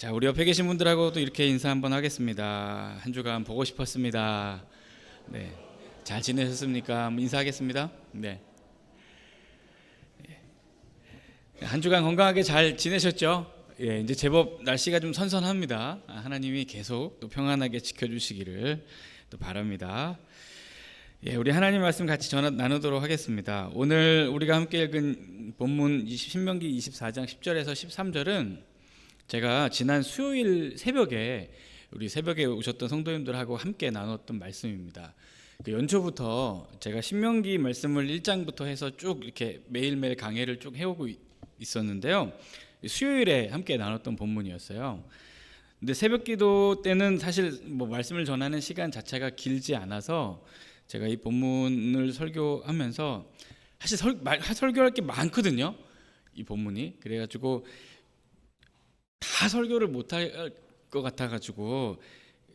자, 우리 옆에 계신 분들하고도 이렇게 인사 한번 하겠습니다. 한 주간 보고 싶었습니다. 네, 잘 지내셨습니까? 한번 인사하겠습니다. 네, 한 주간 건강하게 잘 지내셨죠? 예, 이제 제법 날씨가 좀 선선합니다. 하나님이 계속 또 평안하게 지켜주시기를 또 바랍니다. 예, 우리 하나님 말씀 같이 나누도록 하겠습니다. 오늘 우리가 함께 읽은 본문 신명기 24장 10절에서 13절은 제가 지난 수요일 새벽에 우리 새벽에 오셨던 성도님들하고 함께 나눴던 말씀입니다. 그 연초부터 제가 신명기 말씀을 1장부터 해서 쭉 이렇게 매일매일 강해를 쭉 해오고 있었는데요. 수요일에 함께 나눴던 본문이었어요. 근데 새벽기도 때는 사실 뭐 말씀을 전하는 시간 자체가 길지 않아서 제가 이 본문을 설교하면서 사실 설교할 게 많거든요. 이 본문이. 그래가지고 다 설교를 못할 것 같아가지고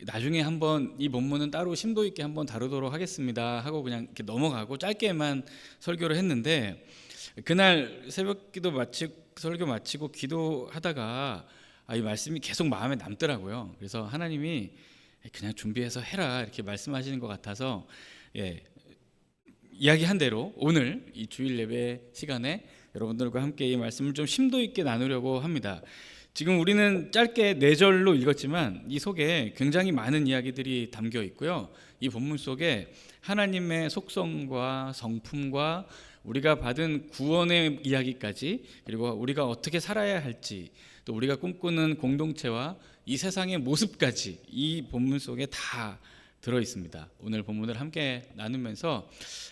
나중에 한번 이 본문은 따로 심도 있게 한번 다루도록 하겠습니다 하고 그냥 이렇게 넘어가고 짧게만 설교를 했는데, 그날 새벽기도 설교 마치고 기도하다가 이 말씀이 계속 마음에 남더라고요. 그래서 하나님이 그냥 준비해서 해라 이렇게 말씀하시는 것 같아서 이야기한 대로 오늘 이 주일 예배 시간에 여러분들과 함께 이 말씀을 좀 심도 있게 나누려고 합니다. 지금 우리는 짧게 4절로 읽었지만 이 속에 굉장히 많은 이야기들이 담겨 있고요. 이 본문 속에 하나님의 속성과 성품과 우리가 받은 구원의 이야기까지, 그리고 우리가 어떻게 살아야 할지, 또 우리가 꿈꾸는 공동체와 이 세상의 모습까지 이 본문 속에 다 들어 있습니다. 오늘 본문을 함께 나누면서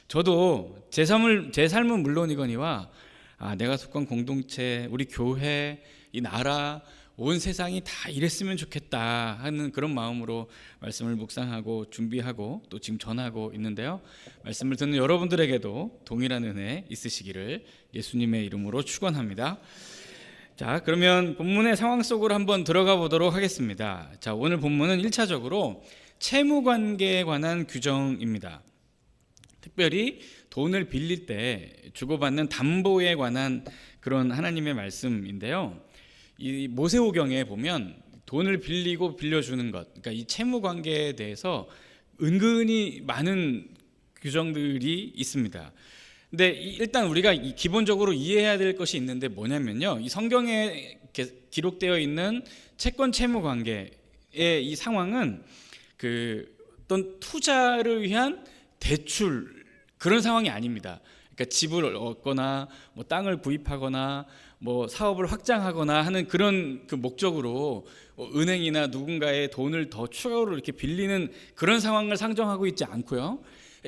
저도 제 삶은 물론이거니와 내가 속한 공동체, 우리 교회, 이 나라, 온 세상이 다 이랬으면 좋겠다 하는 그런 마음으로 말씀을 묵상하고 준비하고 또 지금 전하고 있는데요. 말씀을 듣는 여러분들에게도 동일한 은혜 있으시기를 예수님의 이름으로 축원합니다. 자, 그러면 본문의 상황 속으로 한번 들어가 보도록 하겠습니다. 자, 오늘 본문은 1차적으로 채무관계에 관한 규정입니다. 특별히 돈을 빌릴 때 주고받는 담보에 관한 그런 하나님의 말씀인데요. 이 모세오경에 보면 돈을 빌리고 빌려주는 것, 그러니까 이 채무 관계에 대해서 은근히 많은 규정들이 있습니다. 근데 일단 우리가 기본적으로 이해해야 될 것이 있는데 뭐냐면요, 이 성경에 기록되어 있는 채권 채무 관계의 이 상황은 어떤 투자를 위한 대출 그런 상황이 아닙니다. 그러니까 집을 얻거나 뭐 땅을 구입하거나 뭐 사업을 확장하거나 하는 그런 그 목적으로 은행이나 누군가의 돈을 더 추가로 이렇게 빌리는 그런 상황을 상정하고 있지 않고요.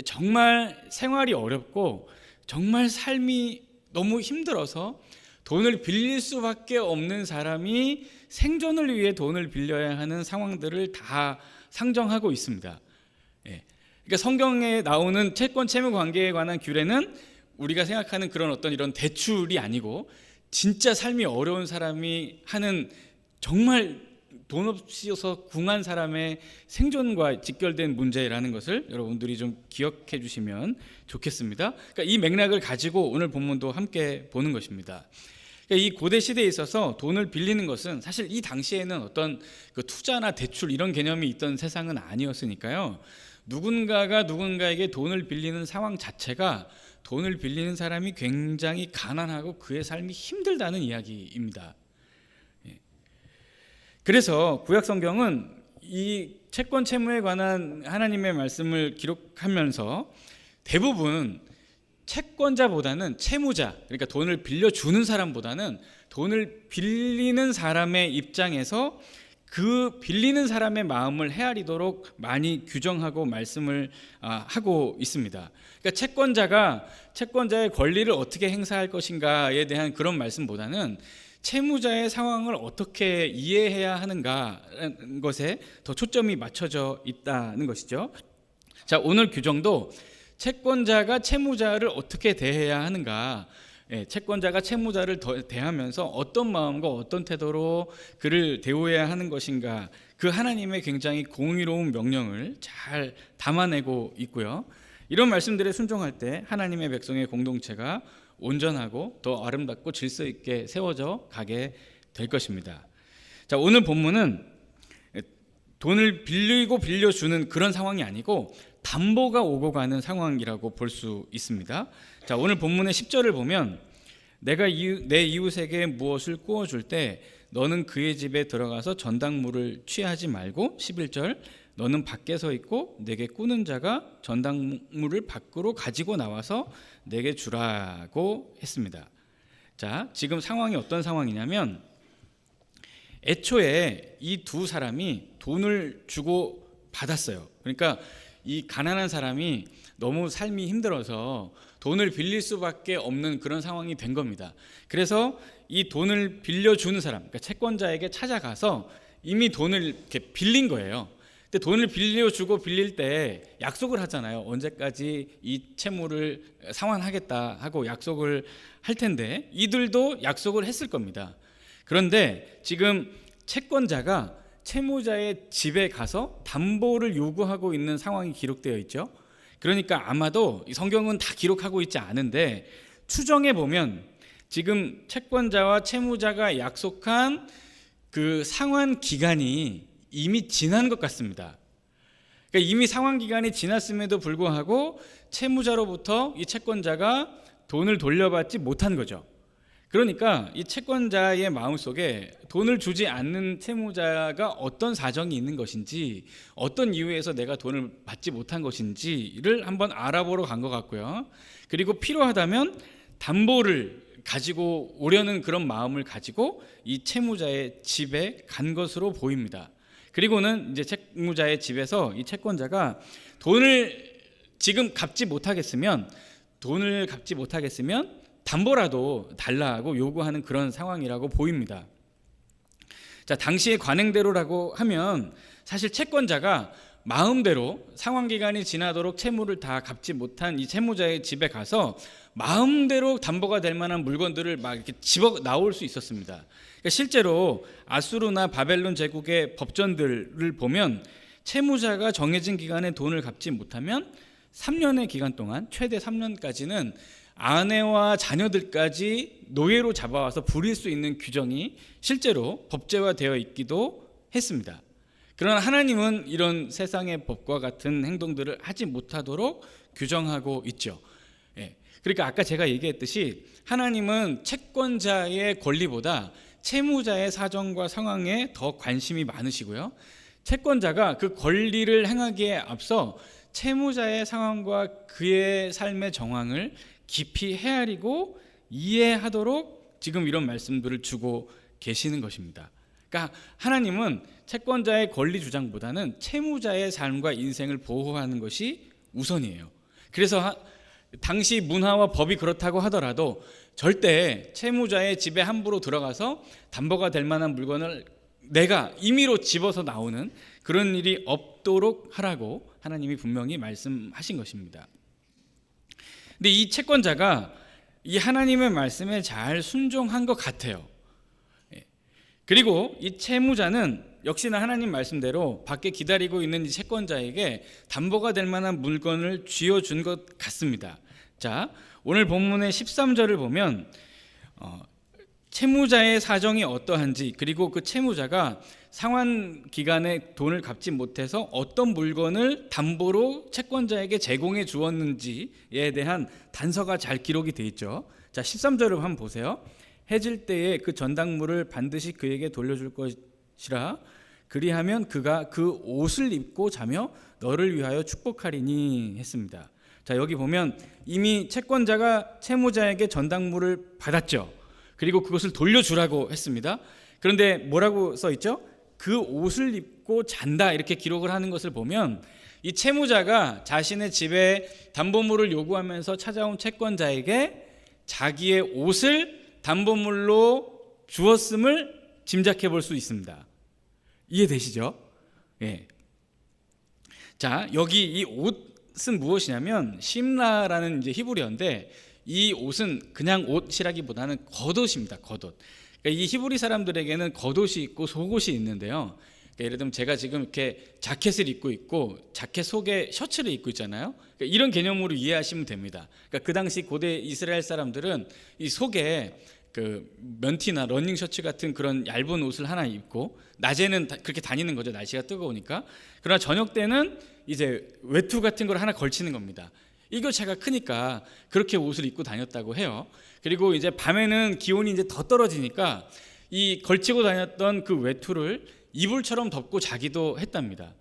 정말 생활이 어렵고 정말 삶이 너무 힘들어서 돈을 빌릴 수밖에 없는 사람이 생존을 위해 돈을 빌려야 하는 상황들을 다 상정하고 있습니다. 그러니까 성경에 나오는 채권 채무 관계에 관한 규례는 우리가 생각하는 그런 어떤 이런 대출이 아니고 진짜 삶이 어려운 사람이 하는 정말 돈 없이서 궁한 사람의 생존과 직결된 문제라는 것을 여러분들이 좀 기억해 주시면 좋겠습니다. 그러니까 이 맥락을 가지고 오늘 본문도 함께 보는 것입니다. 그러니까 이 고대 시대에 있어서 돈을 빌리는 것은 사실 이 당시에는 어떤 그 투자나 대출 이런 개념이 있던 세상은 아니었으니까요. 누군가가 누군가에게 돈을 빌리는 상황 자체가 돈을 빌리는 사람이 굉장히 가난하고 그의 삶이 힘들다는 이야기입니다. 그래서 구약 성경은 이 채권 채무에 관한 하나님의 말씀을 기록하면서 대부분 채권자보다는 채무자, 그러니까 돈을 빌려주는 사람보다는 돈을 빌리는 사람의 입장에서 그 빌리는 사람의 마음을 헤아리도록 많이 규정하고 말씀을 하고 있습니다. 그러니까 채권자의 권리를 어떻게 행사할 것인가에 대한 그런 말씀보다는 채무자의 상황을 어떻게 이해해야 하는가라는 것에 더 초점이 맞춰져 있다는 것이죠. 자, 오늘 규정도 채권자가 채무자를 어떻게 대해야 하는가, 채권자가 채무자를 대하면서 어떤 마음과 어떤 태도로 그를 대우해야 하는 것인가, 그 하나님의 굉장히 공의로운 명령을 잘 담아내고 있고요. 이런 말씀들에 순종할 때 하나님의 백성의 공동체가 온전하고 더 아름답고 질서 있게 세워져 가게 될 것입니다. 자, 오늘 본문은 돈을 빌리고 빌려주는 그런 상황이 아니고 담보가 오고 가는 상황이라고 볼 수 있습니다. 자, 오늘 본문의 10절을 보면 내가 내 이웃에게 무엇을 구워줄 때 너는 그의 집에 들어가서 전당물을 취하지 말고, 11절, 너는 밖에 서 있고 내게 꾸는 자가 전당물을 밖으로 가지고 나와서 내게 주라고 했습니다. 자, 지금 상황이 어떤 상황이냐면 애초에 이 두 사람이 돈을 주고 받았어요. 그러니까 이 가난한 사람이 너무 삶이 힘들어서 돈을 빌릴 수밖에 없는 그런 상황이 된 겁니다. 그래서 이 돈을 빌려주는 사람, 그러니까 채권자에게 찾아가서 이미 돈을 이렇게 빌린 거예요. 근데 돈을 빌려주고 빌릴 때 약속을 하잖아요. 언제까지 이 채무를 상환하겠다 하고 약속을 할 텐데 이들도 약속을 했을 겁니다. 그런데 지금 채권자가 채무자의 집에 가서 담보를 요구하고 있는 상황이 기록되어 있죠. 그러니까 아마도 성경은 다 기록하고 있지 않은데 추정해 보면 지금 채권자와 채무자가 약속한 그 상환 기간이 이미 지난 것 같습니다. 그러니까 이미 상환 기간이 지났음에도 불구하고 채무자로부터 이 채권자가 돈을 돌려받지 못한 거죠. 그러니까 이 채권자의 마음속에 돈을 주지 않는 채무자가 어떤 사정이 있는 것인지, 어떤 이유에서 내가 돈을 받지 못한 것인지를 한번 알아보러 간 것 같고요. 그리고 필요하다면 담보를 가지고 오려는 그런 마음을 가지고 이 채무자의 집에 간 것으로 보입니다. 그리고는 이제 채무자의 집에서 이 채권자가 돈을 지금 갚지 못하겠으면 담보라도 달라고 요구하는 그런 상황이라고 보입니다. 자, 당시의 관행대로라고 하면 사실 채권자가 마음대로 상환 기간이 지나도록 채무를 다 갚지 못한 이 채무자의 집에 가서 마음대로 담보가 될 만한 물건들을 막 이렇게 집어 나올 수 있었습니다. 그러니까 실제로 아수르나 바벨론 제국의 법전들을 보면 채무자가 정해진 기간에 돈을 갚지 못하면 3년의 기간 동안, 최대 3년까지는 아내와 자녀들까지 노예로 잡아와서 부릴 수 있는 규정이 실제로 법제화되어 있기도 했습니다. 그러나 하나님은 이런 세상의 법과 같은 행동들을 하지 못하도록 규정하고 있죠. 그러니까 아까 제가 얘기했듯이 하나님은 채권자의 권리보다 채무자의 사정과 상황에 더 관심이 많으시고요. 채권자가 그 권리를 행하기에 앞서 채무자의 상황과 그의 삶의 정황을 깊이 헤아리고 이해하도록 지금 이런 말씀들을 주고 계시는 것입니다. 그러니까 하나님은 채권자의 권리 주장보다는 채무자의 삶과 인생을 보호하는 것이 우선이에요. 그래서 당시 문화와 법이 그렇다고 하더라도 절대 채무자의 집에 함부로 들어가서 담보가 될 만한 물건을 내가 임의로 집어서 나오는 그런 일이 없도록 하라고 하나님이 분명히 말씀하신 것입니다. 근데 이 채권자가 이 하나님의 말씀에 잘 순종한 것 같아요. 그리고 이 채무자는 역시나 하나님 말씀대로 밖에 기다리고 있는 이 채권자에게 담보가 될 만한 물건을 쥐어준 것 같습니다. 자, 오늘 본문의 13절을 보면 채무자의 사정이 어떠한지, 그리고 그 채무자가 상환 기간에 돈을 갚지 못해서 어떤 물건을 담보로 채권자에게 제공해 주었는지에 대한 단서가 잘 기록이 돼 있죠. 자, 13절을 한번 보세요. 해질 때에 그 전당물을 반드시 그에게 돌려줄 것이라. 그리하면 그가 그 옷을 입고 자며 너를 위하여 축복하리니 했습니다. 자, 여기 보면 이미 채권자가 채무자에게 전당물을 받았죠. 그리고 그것을 돌려주라고 했습니다. 그런데 뭐라고 써 있죠? 그 옷을 입고 잔다, 이렇게 기록을 하는 것을 보면 이 채무자가 자신의 집에 담보물을 요구하면서 찾아온 채권자에게 자기의 옷을 담보물로 주었음을 짐작해 볼 수 있습니다. 이해되시죠? 예. 자, 여기 이 옷은 무엇이냐면 심라라는 이제 히브리어인데, 이 옷은 그냥 옷이라기보다는 겉옷입니다. 겉옷. 그러니까 이 히브리 사람들에게는 겉옷이 있고 속옷이 있는데요. 그러니까 예를 들면 제가 지금 이렇게 자켓을 입고 있고 자켓 속에 셔츠를 입고 있잖아요. 그러니까 이런 개념으로 이해하시면 됩니다. 그러니까 그 당시 고대 이스라엘 사람들은 이 속에 그 면티나 러닝 셔츠 같은 그런 얇은 옷을 하나 입고 낮에는 그렇게 다니는 거죠. 날씨가 뜨거우니까. 그러나 저녁 때는 이제 외투 같은 걸 하나 걸치는 겁니다. 일교차가 크니까 그렇게 옷을 입고 다녔다고 해요. 그리고 이제 밤에는 기온이 이제 더 떨어지니까 이 걸치고 다녔던 그 외투를 이불처럼 덮고 자기도 했답니다.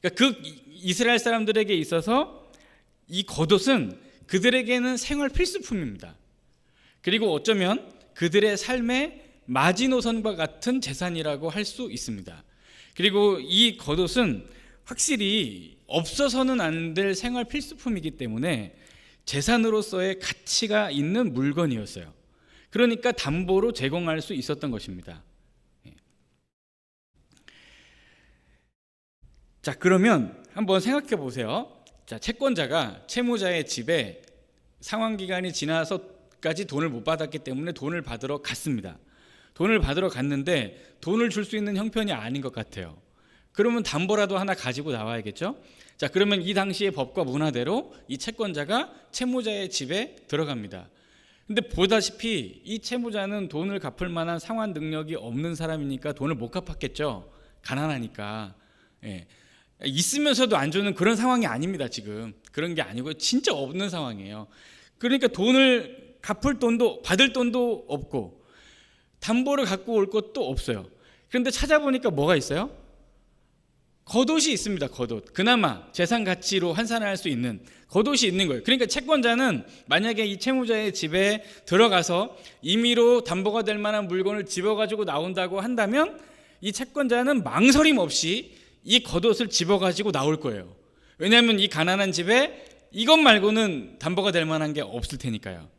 그러니까 그 이스라엘 사람들에게 있어서 이 겉옷은 그들에게는 생활 필수품입니다. 그리고 어쩌면 그들의 삶의 마지노선과 같은 재산이라고 할 수 있습니다. 그리고 이 겉옷은 확실히 없어서는 안 될 생활 필수품이기 때문에 재산으로서의 가치가 있는 물건이었어요. 그러니까 담보로 제공할 수 있었던 것입니다. 자, 그러면 한번 생각해 보세요. 자, 채권자가 채무자의 집에 상환 기간이 지나서까지 돈을 못 받았기 때문에 돈을 받으러 갔습니다. 돈을 받으러 갔는데 돈을 줄 수 있는 형편이 아닌 것 같아요. 그러면 담보라도 하나 가지고 나와야겠죠? 자, 그러면 이 당시의 법과 문화대로 이 채권자가 채무자의 집에 들어갑니다. 근데 보다시피 이 채무자는 돈을 갚을 만한 상환 능력이 없는 사람이니까 돈을 못 갚았겠죠. 가난하니까. 예. 있으면서도 안 주는 그런 상황이 아닙니다. 지금 그런 게 아니고 진짜 없는 상황이에요. 그러니까 돈을 갚을 돈도 받을 돈도 없고 담보를 갖고 올 것도 없어요. 그런데 찾아보니까 뭐가 있어요? 겉옷이 있습니다. 겉옷. 그나마 재산 가치로 환산할 수 있는 겉옷이 있는 거예요. 그러니까 채권자는 만약에 이 채무자의 집에 들어가서 임의로 담보가 될 만한 물건을 집어가지고 나온다고 한다면 이 채권자는 망설임 없이 이 겉옷을 집어가지고 나올 거예요. 왜냐하면 이 가난한 집에 이것 말고는 담보가 될 만한 게 없을 테니까요.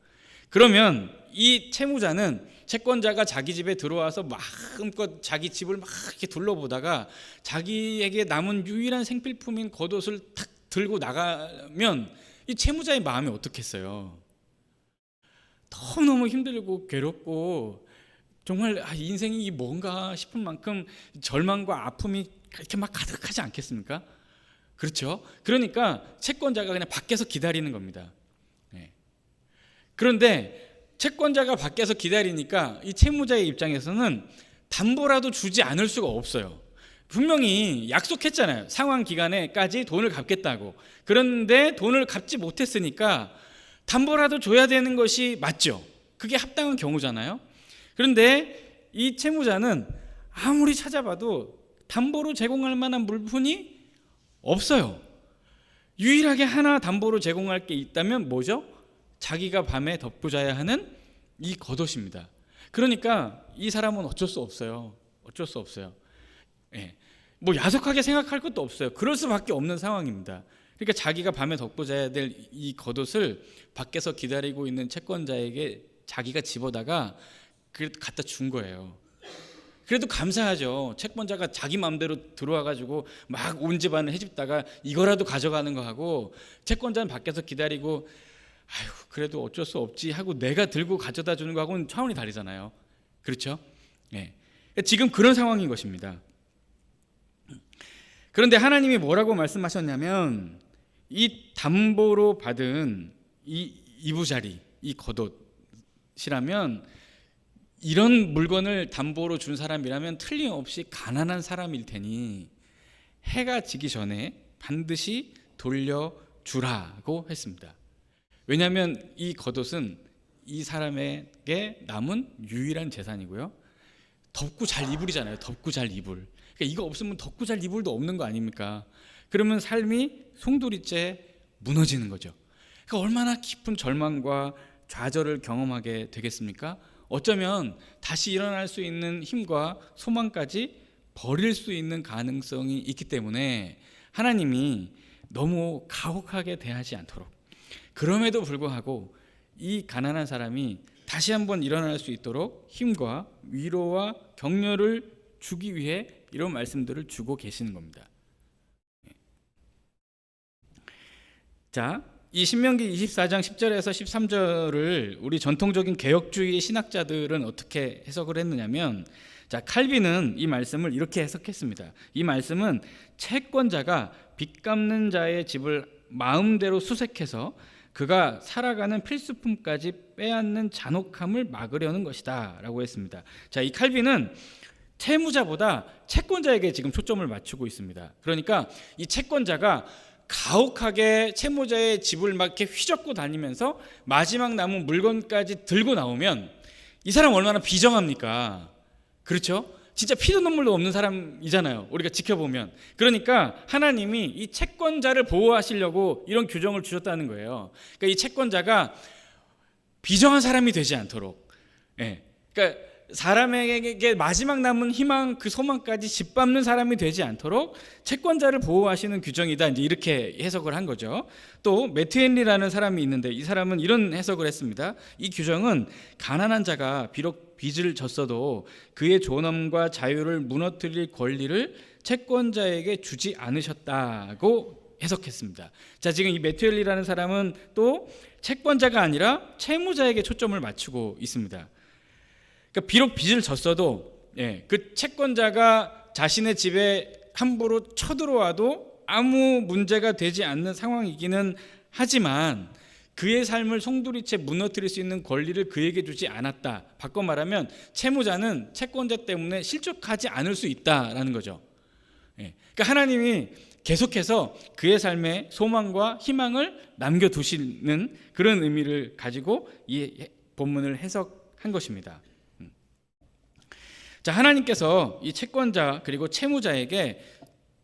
그러면 이 채무자는 채권자가 자기 집에 들어와서 마음껏 자기 집을 막 이렇게 둘러보다가 자기에게 남은 유일한 생필품인 겉옷을 탁 들고 나가면 이 채무자의 마음이 어떻겠어요? 너무너무 힘들고 괴롭고 정말 인생이 뭔가 싶은 만큼 절망과 아픔이 이렇게 막 가득하지 않겠습니까? 그렇죠? 그러니까 채권자가 그냥 밖에서 기다리는 겁니다. 그런데 채권자가 밖에서 기다리니까 이 채무자의 입장에서는 담보라도 주지 않을 수가 없어요. 분명히 약속했잖아요. 상환 기간에까지 돈을 갚겠다고. 그런데 돈을 갚지 못했으니까 담보라도 줘야 되는 것이 맞죠. 그게 합당한 경우잖아요. 그런데 이 채무자는 아무리 찾아봐도 담보로 제공할 만한 물품이 없어요. 유일하게 하나 담보로 제공할 게 있다면 뭐죠? 자기가 밤에 덮고 자야 하는 이 겉옷입니다. 그러니까 이 사람은 어쩔 수 없어요. 어쩔 수 없어요. 예. 뭐 야속하게 생각할 것도 없어요. 그럴 수밖에 없는 상황입니다. 그러니까 자기가 밤에 덮고 자야 될 이 겉옷을 밖에서 기다리고 있는 채권자에게 자기가 집어다가 갖다 준 거예요. 그래도 감사하죠. 채권자가 자기 마음대로 들어와가지고 막 온 집안을 헤집다가 이거라도 가져가는 거 하고 채권자는 밖에서 기다리고 아유 그래도 어쩔 수 없지 하고 내가 들고 가져다 주는 거하고는 차원이 다르잖아요. 그렇죠? 네. 지금 그런 상황인 것입니다. 그런데 하나님이 뭐라고 말씀하셨냐면 이 담보로 받은 이 이부자리, 이 겉옷이라면 이런 물건을 담보로 준 사람이라면 틀림없이 가난한 사람일 테니 해가 지기 전에 반드시 돌려주라고 했습니다. 왜냐하면 이 겉옷은 이 사람에게 남은 유일한 재산이고요. 덮고 잘 이불이잖아요. 덮고 잘 이불. 그러니까 이거 없으면 덮고 잘 이불도 없는 거 아닙니까? 그러면 삶이 송두리째 무너지는 거죠. 그러니까 얼마나 깊은 절망과 좌절을 경험하게 되겠습니까? 어쩌면 다시 일어날 수 있는 힘과 소망까지 버릴 수 있는 가능성이 있기 때문에 하나님이 너무 가혹하게 대하지 않도록, 그럼에도 불구하고 이 가난한 사람이 다시 한번 일어날 수 있도록 힘과 위로와 격려를 주기 위해 이런 말씀들을 주고 계시는 겁니다. 자, 이 신명기 24장 10절에서 13절을 우리 전통적인 개혁주의 신학자들은 어떻게 해석을 했느냐면, 자, 칼빈은 이 말씀을 이렇게 해석했습니다. 이 말씀은 채권자가 빚 갚는 자의 집을 마음대로 수색해서 그가 살아가는 필수품까지 빼앗는 잔혹함을 막으려는 것이다 라고 했습니다. 자, 이 칼빈은 채무자보다 채권자에게 지금 초점을 맞추고 있습니다. 그러니까 이 채권자가 가혹하게 채무자의 집을 막 이렇게 휘젓고 다니면서 마지막 남은 물건까지 들고 나오면 이 사람 얼마나 비정합니까? 그렇죠? 진짜 피도 눈물도 없는 사람이잖아요, 우리가 지켜보면. 그러니까 하나님이 이 채권자를 보호하시려고 이런 규정을 주셨다는 거예요. 그러니까 이 채권자가 비정한 사람이 되지 않도록, 그러니까 사람에게 마지막 남은 희망, 그 소망까지 짓밟는 사람이 되지 않도록 채권자를 보호하시는 규정이다, 이제 이렇게 해석을 한 거죠. 또 매트 헨리라는 사람이 있는데 이 사람은 이런 해석을 했습니다. 이 규정은 가난한 자가 비록 빚을 졌어도 그의 존엄과 자유를 무너뜨릴 권리를 채권자에게 주지 않으셨다고 해석했습니다. 자, 지금 이 매트 헨리라는 사람은 또 채권자가 아니라 채무자에게 초점을 맞추고 있습니다. 그러니까 비록 빚을 졌어도 그 채권자가 자신의 집에 함부로 쳐들어와도 아무 문제가 되지 않는 상황이기는 하지만 그의 삶을 송두리째 무너뜨릴 수 있는 권리를 그에게 주지 않았다. 바꿔 말하면 채무자는 채권자 때문에 실족하지 않을 수 있다라는 거죠. 그러니까 하나님이 계속해서 그의 삶에 소망과 희망을 남겨두시는 그런 의미를 가지고 이 본문을 해석한 것입니다. 자, 하나님께서 이 채권자 그리고 채무자에게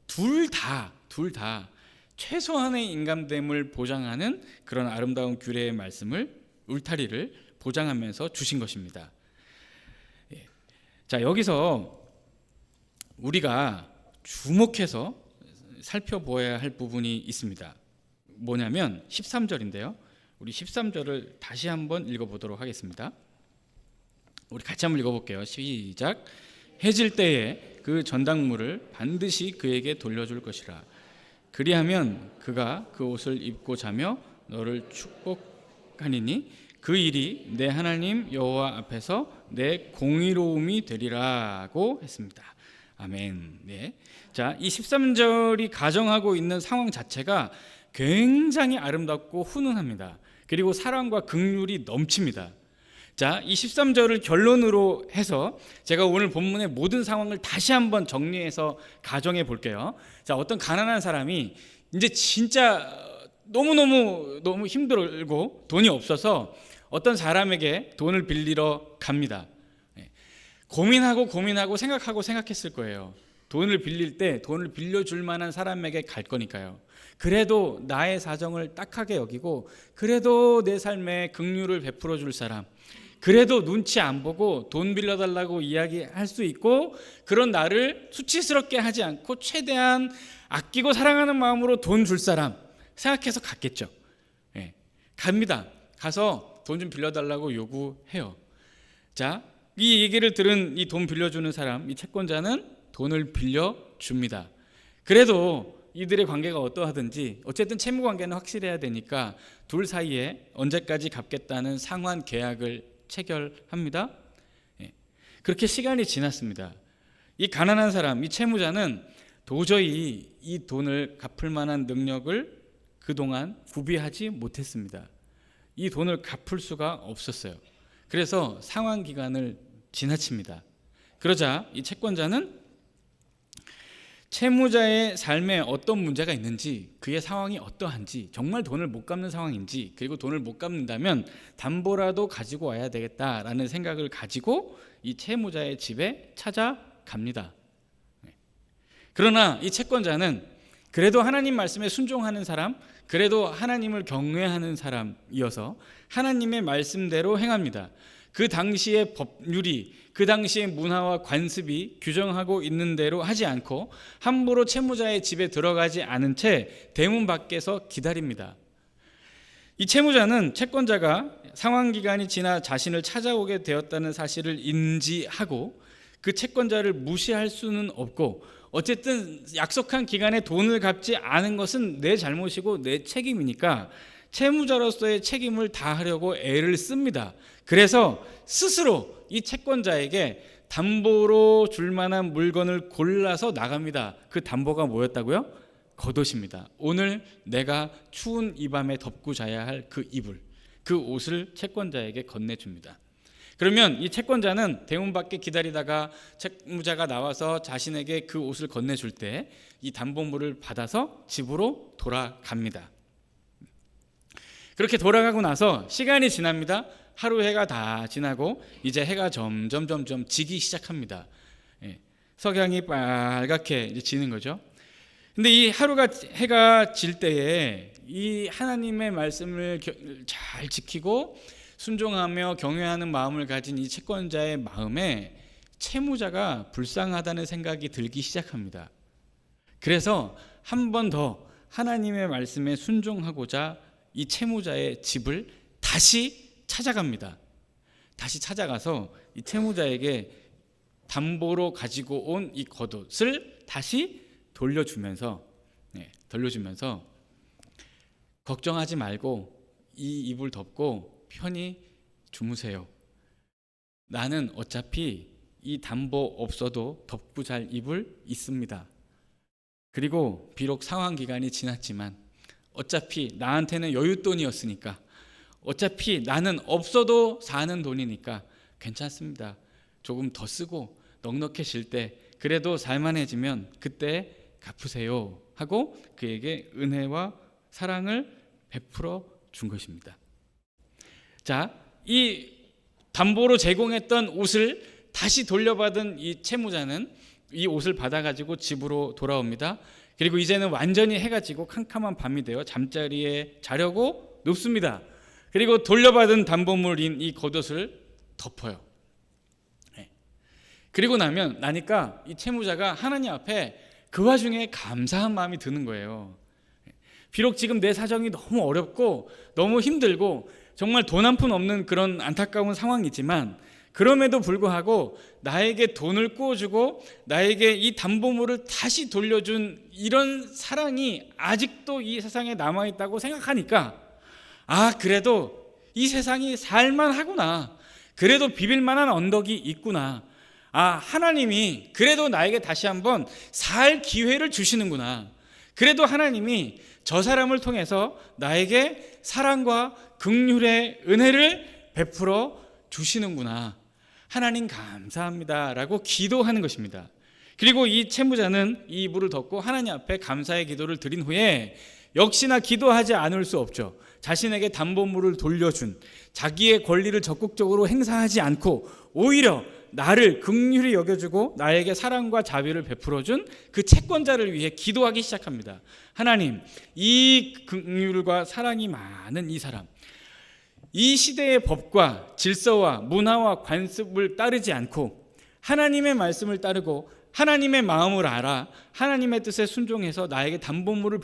둘 다 최소한의 인감됨을 보장하는 그런 아름다운 규례의 말씀을, 울타리를 보장하면서 주신 것입니다. 자, 여기서 우리가 주목해서 살펴보아야 할 부분이 있습니다. 뭐냐면 13절인데요. 우리 13절을 다시 한번 읽어보도록 하겠습니다. 우리 같이 한번 읽어볼게요. 시작. 해질 때에 그 전당물을 반드시 그에게 돌려줄 것이라. 그리하면 그가 그 옷을 입고 자며 너를 축복하니니 그 일이 내 하나님 여호와 앞에서 내 공의로움이 되리라고 했습니다. 아멘. 네. 자, 이 13절이 가정하고 있는 상황 자체가 굉장히 아름답고 훈훈합니다. 그리고 사랑과 긍휼이 넘칩니다. 자, 이 13절을 결론으로 해서 제가 오늘 본문의 모든 상황을 다시 한번 정리해서 가정해 볼게요. 자, 어떤 가난한 사람이 이제 진짜 너무 힘들고 돈이 없어서 어떤 사람에게 돈을 빌리러 갑니다. 고민하고 생각했을 거예요. 돈을 빌릴 때 돈을 빌려줄 만한 사람에게 갈 거니까요. 그래도 나의 사정을 딱하게 여기고 그래도 내 삶에 긍휼을 베풀어 줄 사람, 그래도 눈치 안 보고 돈 빌려달라고 이야기할 수 있고 그런 나를 수치스럽게 하지 않고 최대한 아끼고 사랑하는 마음으로 돈 줄 사람 생각해서 갔겠죠. 갑니다. 가서 돈 좀 빌려달라고 요구해요. 자, 이 얘기를 들은 이 돈 빌려주는 사람, 이 채권자는 돈을 빌려줍니다. 그래도 이들의 관계가 어떠하든지 어쨌든 채무 관계는 확실해야 되니까 둘 사이에 언제까지 갚겠다는 상환 계약을 체결합니다. 그렇게 시간이 지났습니다. 이 가난한 사람, 이 채무자는 도저히 이 돈을 갚을 만한 능력을 그동안 구비하지 못했습니다. 이 돈을 갚을 수가 없었어요. 그래서 상환 기간을 지나칩니다. 그러자 이 채권자는 채무자의 삶에 어떤 문제가 있는지, 그의 상황이 어떠한지, 정말 돈을 못 갚는 상황인지, 그리고 돈을 못 갚는다면 담보라도 가지고 와야 되겠다라는 생각을 가지고 이 채무자의 집에 찾아갑니다. 그러나 이 채권자는 그래도 하나님 말씀에 순종하는 사람, 그래도 하나님을 경외하는 사람이어서 하나님의 말씀대로 행합니다. 그 당시의 법률이, 그 당시의 문화와 관습이 규정하고 있는 대로 하지 않고 함부로 채무자의 집에 들어가지 않은 채 대문 밖에서 기다립니다. 이 채무자는 채권자가 상환 기간이 지나 자신을 찾아오게 되었다는 사실을 인지하고 그 채권자를 무시할 수는 없고, 어쨌든 약속한 기간에 돈을 갚지 않은 것은 내 잘못이고 내 책임이니까 채무자로서의 책임을 다하려고 애를 씁니다. 그래서 스스로 이 채권자에게 담보로 줄 만한 물건을 골라서 나갑니다. 그 담보가 뭐였다고요? 겉옷입니다. 오늘 내가 추운 이 밤에 덮고 자야 할 그 이불, 그 옷을 채권자에게 건네줍니다. 그러면 이 채권자는 대문 밖에 기다리다가 채무자가 나와서 자신에게 그 옷을 건네줄 때 이 담보물을 받아서 집으로 돌아갑니다. 그렇게 돌아가고 나서 시간이 지납니다. 하루 해가 다 지나고 이제 해가 점점 지기 시작합니다. 석양이 빨갛게 이제 지는 거죠. 근데 이 해가 질 때에 이 하나님의 말씀을 잘 지키고 순종하며 경외하는 마음을 가진 이 채권자의 마음에 채무자가 불쌍하다는 생각이 들기 시작합니다. 그래서 한 번 더 하나님의 말씀에 순종하고자 이 채무자의 집을 다시 찾아갑니다. 다시 찾아가서 이 채무자에게 담보로 가지고 온 이 겉옷을 다시 돌려주면서 걱정하지 말고 이 이불 덮고 편히 주무세요. 나는 어차피 이 담보 없어도 덮고 잘 이불 있습니다. 그리고 비록 상환 기간이 지났지만 어차피 나한테는 여윳돈이었으니까, 어차피 나는 없어도 사는 돈이니까 괜찮습니다. 조금 더 쓰고 넉넉해질 때 그래도 살만해지면 그때 갚으세요 하고 그에게 은혜와 사랑을 베풀어 준 것입니다. 자, 이 담보로 제공했던 옷을 다시 돌려받은 이 채무자는 이 옷을 받아가지고 집으로 돌아옵니다. 그리고 이제는 완전히 해가 지고 캄캄한 밤이 되어 잠자리에 자려고 눕습니다. 그리고 돌려받은 담보물인 이 겉옷을 덮어요. 그리고 나니까 이 채무자가 하나님 앞에 그 와중에 감사한 마음이 드는 거예요. 비록 지금 내 사정이 너무 어렵고 너무 힘들고 정말 돈 한 푼 없는 그런 안타까운 상황이지만, 그럼에도 불구하고 나에게 돈을 구워주고 나에게 이 담보물을 다시 돌려준 이런 사랑이 아직도 이 세상에 남아있다고 생각하니까, 그래도 이 세상이 살만하구나, 그래도 비빌 만한 언덕이 있구나, 하나님이 그래도 나에게 다시 한번 살 기회를 주시는구나, 그래도 하나님이 저 사람을 통해서 나에게 사랑과 긍휼의 은혜를 베풀어 주시는구나, 하나님 감사합니다 라고 기도하는 것입니다. 그리고 이 채무자는 이 이불을 덮고 하나님 앞에 감사의 기도를 드린 후에 역시나 기도하지 않을 수 없죠. 자신에게 담보물을 돌려준, 자기의 권리를 적극적으로 행사하지 않고 오히려 나를 긍휼히 여겨주고 나에게 사랑과 자비를 베풀어준 그 채권자를 위해 기도하기 시작합니다. 하나님, 이 긍휼과 사랑이 많은 이 사람, 이 시대의 법과 질서와 문화와 관습을 따르지 않고 하나님의 말씀을 따르고 하나님의 마음을 알아 하나님의 뜻에 순종해서 나에게 담보물을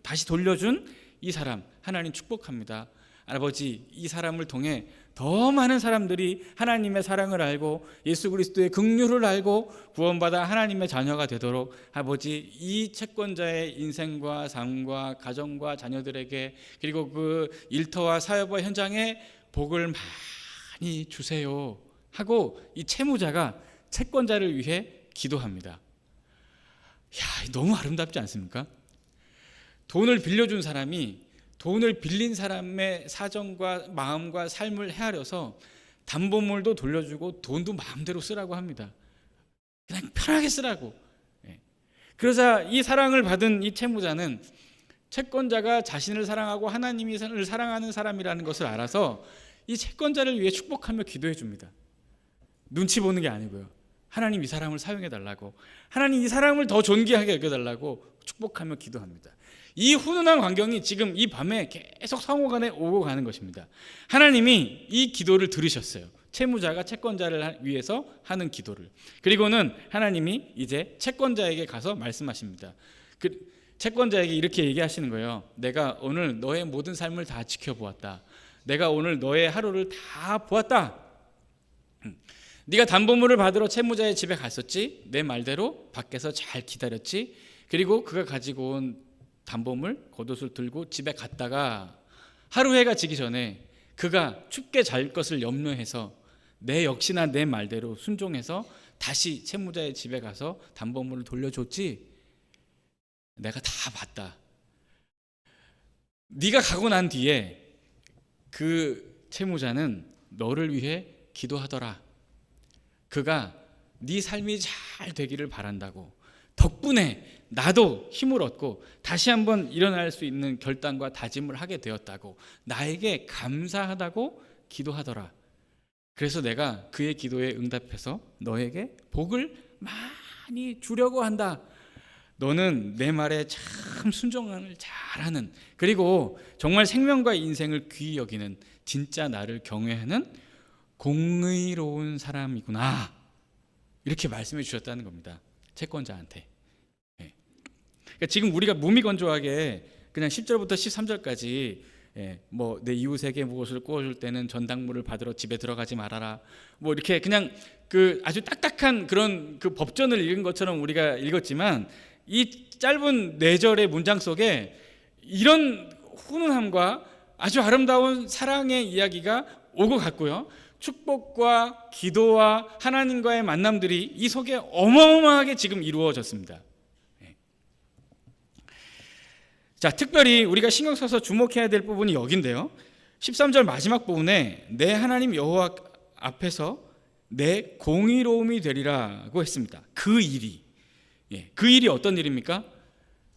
다시 돌려준 이 사람, 하나님 축복합니다. 아버지, 이 사람을 통해 더 많은 사람들이 하나님의 사랑을 알고 예수 그리스도의 긍휼을 알고 구원받아 하나님의 자녀가 되도록 아버지, 이 채권자의 인생과 삶과 가정과 자녀들에게, 그리고 그 일터와 사회와 현장에 복을 많이 주세요 하고 이 채무자가 채권자를 위해 기도합니다. 너무 아름답지 않습니까? 돈을 빌려준 사람이 돈을 빌린 사람의 사정과 마음과 삶을 헤아려서 담보물도 돌려주고 돈도 마음대로 쓰라고 합니다. 그냥 편하게 쓰라고. 그러자 이 사랑을 받은 이 채무자는 채권자가 자신을 사랑하고 하나님을 사랑하는 사람이라는 것을 알아서 이 채권자를 위해 축복하며 기도해 줍니다. 눈치 보는 게 아니고요. 하나님, 이 사람을 사용해 달라고, 하나님 이 사람을 더 존귀하게 여겨달라고 축복하며 기도합니다. 이 훈훈한 광경이 지금 이 밤에 계속 상호간에 오고 가는 것입니다. 하나님이 이 기도를 들으셨어요. 채무자가 채권자를 위해서 하는 기도를. 그리고는 하나님이 이제 채권자에게 가서 말씀하십니다. 채권자에게 이렇게 얘기하시는 거예요. 내가 오늘 너의 모든 삶을 다 지켜보았다. 내가 오늘 너의 하루를 다 보았다. 네가 담보물을 받으러 채무자의 집에 갔었지. 내 말대로 밖에서 잘 기다렸지. 그리고 그가 가지고 온 담보물, 겉옷을 들고 집에 갔다가 하루 해가 지기 전에 그가 춥게 잘 것을 염려해서 역시나 내 말대로 순종해서 다시 채무자의 집에 가서 담보물을 돌려줬지. 내가 다 봤다. 네가 가고 난 뒤에 그 채무자는 너를 위해 기도하더라. 그가 네 삶이 잘 되기를 바란다고, 덕분에 나도 힘을 얻고 다시 한번 일어날 수 있는 결단과 다짐을 하게 되었다고, 나에게 감사하다고 기도하더라. 그래서 내가 그의 기도에 응답해서 너에게 복을 많이 주려고 한다. 너는 내 말에 참 순종을 잘하는, 그리고 정말 생명과 인생을 귀히 여기는, 진짜 나를 경외하는 공의로운 사람이구나. 이렇게 말씀해 주셨다는 겁니다, 채권자한테. 그러니까 지금 우리가 무미건조하게 그냥 10절부터 13절까지 뭐 내 이웃에게 무엇을 구워줄 때는 전당물을 받으러 집에 들어가지 말아라, 뭐 이렇게 그냥 그 아주 딱딱한 그런 그 법전을 읽은 것처럼 우리가 읽었지만, 이 짧은 4절의 문장 속에 이런 훈훈함과 아주 아름다운 사랑의 이야기가 오고 갔고요, 축복과 기도와 하나님과의 만남들이 이 속에 어마어마하게 지금 이루어졌습니다. 자, 특별히 우리가 신경 써서 주목해야 될 부분이 여기인데요, 13절 마지막 부분에 내 하나님 여호와 앞에서 내 공의로움이 되리라고 했습니다. 그 일이, 그 일이 어떤 일입니까?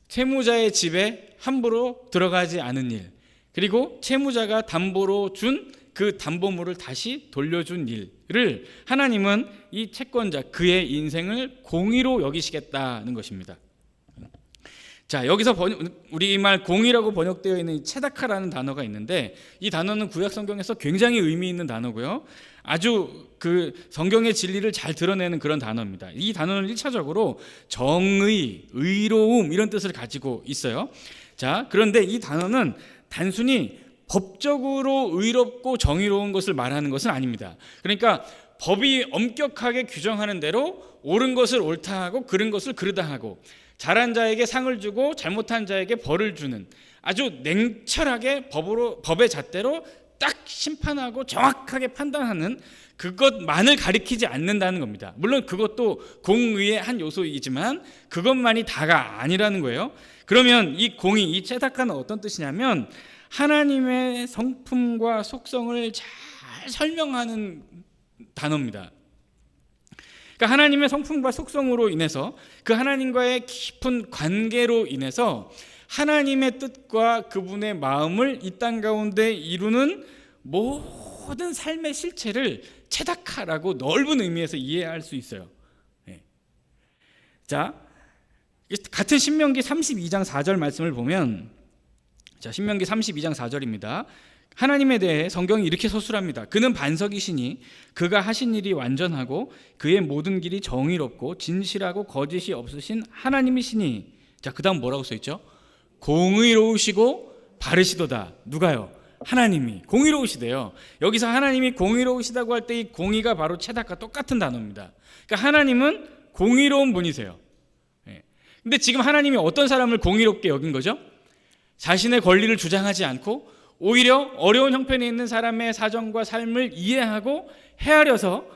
채무자의 집에 함부로 들어가지 않은 일, 그리고 채무자가 담보로 준 그 담보물을 다시 돌려준 일을 하나님은 이 채권자, 그의 인생을 공의로 여기시겠다는 것입니다. 자, 여기서 우리말 공의라고 번역되어 있는 체다카라는 단어가 있는데, 이 단어는 구약 성경에서 굉장히 의미 있는 단어고요, 아주 그 성경의 진리를 잘 드러내는 그런 단어입니다. 이 단어는 1차적으로 정의, 의로움 이런 뜻을 가지고 있어요. 자, 그런데 이 단어는 단순히 법적으로 의롭고 정의로운 것을 말하는 것은 아닙니다. 그러니까 법이 엄격하게 규정하는 대로 옳은 것을 옳다 하고 그른 것을 그르다 하고, 잘한 자에게 상을 주고 잘못한 자에게 벌을 주는, 아주 냉철하게 법의 잣대로 딱 심판하고 정확하게 판단하는 그것만을 가리키지 않는다는 겁니다. 물론 그것도 공의의 한 요소이지만 그것만이 다가 아니라는 거예요. 그러면 이 공의, 이 체다카는 어떤 뜻이냐면 하나님의 성품과 속성을 잘 설명하는 단어입니다. 그러니까 하나님의 성품과 속성으로 인해서, 그 하나님과의 깊은 관계로 인해서 하나님의 뜻과 그분의 마음을 이 땅 가운데 이루는 모든 삶의 실체를 체다카라고 넓은 의미에서 이해할 수 있어요. 자, 같은 신명기 32장 4절 말씀을 보면, 자, 신명기 32장 4절입니다. 하나님에 대해 성경이 이렇게 서술합니다. 그는 반석이시니 그가 하신 일이 완전하고 그의 모든 길이 정의롭고 진실하고 거짓이 없으신 하나님이시니. 자, 그 다음 뭐라고 써있죠? 공의로우시고 바르시도다. 누가요? 하나님이 공의로우시대요. 여기서 하나님이 공의로우시다고 할 때 이 공의가 바로 체다카 똑같은 단어입니다. 그러니까 하나님은 공의로운 분이세요. 근데 지금 하나님이 어떤 사람을 공의롭게 여긴 거죠? 자신의 권리를 주장하지 않고 오히려 어려운 형편에 있는 사람의 사정과 삶을 이해하고 헤아려서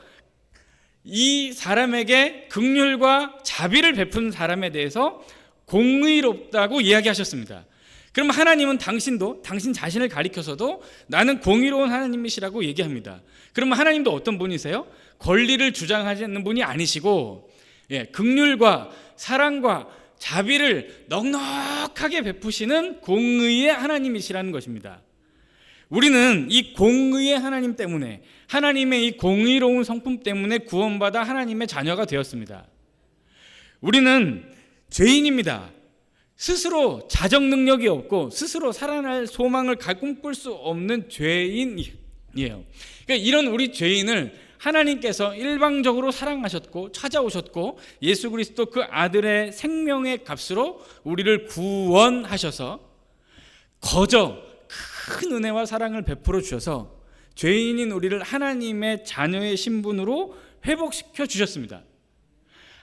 이 사람에게 긍휼과 자비를 베푸는 사람에 대해서 공의롭다고 이야기하셨습니다. 그럼 하나님은 당신도, 당신 자신을 가리켜서도 나는 공의로운 하나님이시라고 얘기합니다. 그러면 하나님도 어떤 분이세요? 권리를 주장하지 않는 분이 아니시고, 긍휼과 사랑과 자비를 넉넉하게 베푸시는 공의의 하나님이시라는 것입니다. 우리는 이 공의의 하나님 때문에, 하나님의 이 공의로운 성품 때문에 구원받아 하나님의 자녀가 되었습니다. 우리는 죄인입니다. 스스로 자정 능력이 없고 스스로 살아날 소망을 꿈꿀 수 없는 죄인이에요. 그러니까 이런 우리 죄인을 하나님께서 일방적으로 사랑하셨고 찾아오셨고 예수 그리스도 그 아들의 생명의 값으로 우리를 구원하셔서 거저 큰 은혜와 사랑을 베풀어 주셔서 죄인인 우리를 하나님의 자녀의 신분으로 회복시켜 주셨습니다.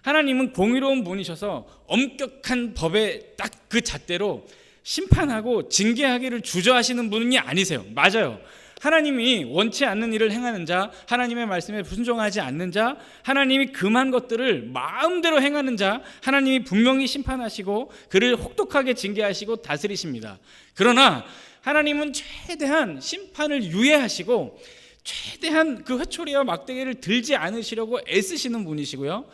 하나님은 공의로운 분이셔서 엄격한 법의 딱 그 잣대로 심판하고 징계하기를 주저하시는 분이 아니세요. 맞아요. 하나님이 원치 않는 일을 행하는 자, 하나님의 말씀에 순종하지 않는 자, 하나님이 금한 것들을 마음대로 행하는 자, 하나님이 분명히 심판하시고 그를 혹독하게 징계하시고 다스리십니다. 그러나 하나님은 최대한 심판을 유예하시고 최대한 그 회초리와 막대기를 들지 않으시려고 애쓰시는 분이시고요,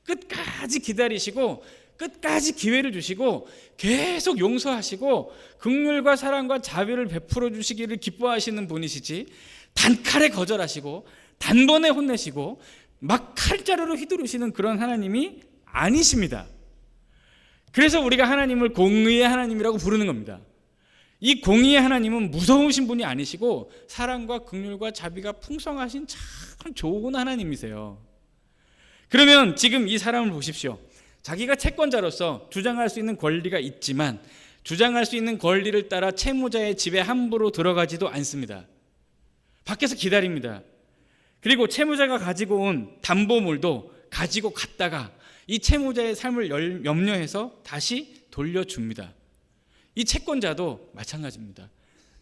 끝까지 기다리시고 끝까지 기회를 주시고 계속 용서하시고 긍휼과 사랑과 자비를 베풀어 주시기를 기뻐하시는 분이시지, 단칼에 거절하시고 단번에 혼내시고 막 칼자루로 휘두르시는 그런 하나님이 아니십니다. 그래서 우리가 하나님을 공의의 하나님이라고 부르는 겁니다. 이 공의의 하나님은 무서우신 분이 아니시고 사랑과 긍휼과 자비가 풍성하신 참 좋은 하나님이세요. 그러면 지금 이 사람을 보십시오. 자기가 채권자로서 주장할 수 있는 권리가 있지만 주장할 수 있는 권리를 따라 채무자의 집에 함부로 들어가지도 않습니다. 밖에서 기다립니다. 그리고 채무자가 가지고 온 담보물도 가지고 갔다가 이 채무자의 삶을 염려해서 다시 돌려줍니다. 이 채권자도 마찬가지입니다.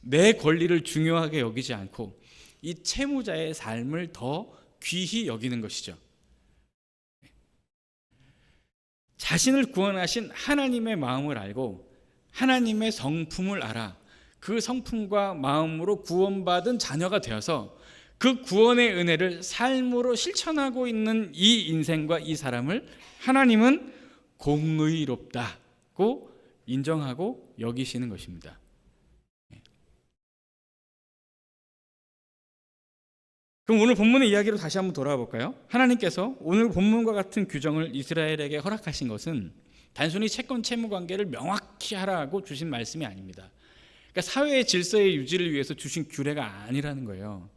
내 권리를 중요하게 여기지 않고 이 채무자의 삶을 더 귀히 여기는 것이죠. 자신을 구원하신 하나님의 마음을 알고 하나님의 성품을 알아 그 성품과 마음으로 구원받은 자녀가 되어서 그 구원의 은혜를 삶으로 실천하고 있는 이 인생과 이 사람을 하나님은 공의롭다고 인정하고 여기시는 것입니다. 그럼 오늘 본문의 이야기로 다시 한번 돌아와 볼까요? 하나님께서 오늘 본문과 같은 규정을 이스라엘에게 허락하신 것은 단순히 채권 채무 관계를 명확히 하라고 주신 말씀이 아닙니다. 그러니까 사회의 질서의 유지를 위해서 주신 규례가 아니라는 거예요.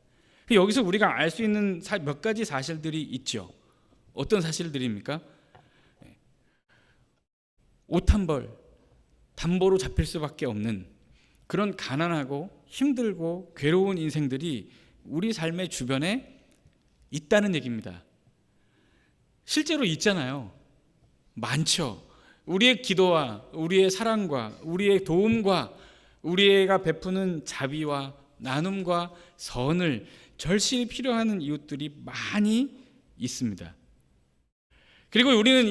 여기서 우리가 알 수 있는 몇 가지 사실들이 있죠. 어떤 사실들입니까? 옷 한 벌 담보로 잡힐 수밖에 없는 그런 가난하고 힘들고 괴로운 인생들이 우리 삶의 주변에 있다는 얘기입니다. 실제로 있잖아요. 많죠. 우리의 기도와 우리의 사랑과 우리의 도움과 우리가 베푸는 자비와 나눔과 선을 절실히 필요하는 이웃들이 많이 있습니다. 그리고 우리는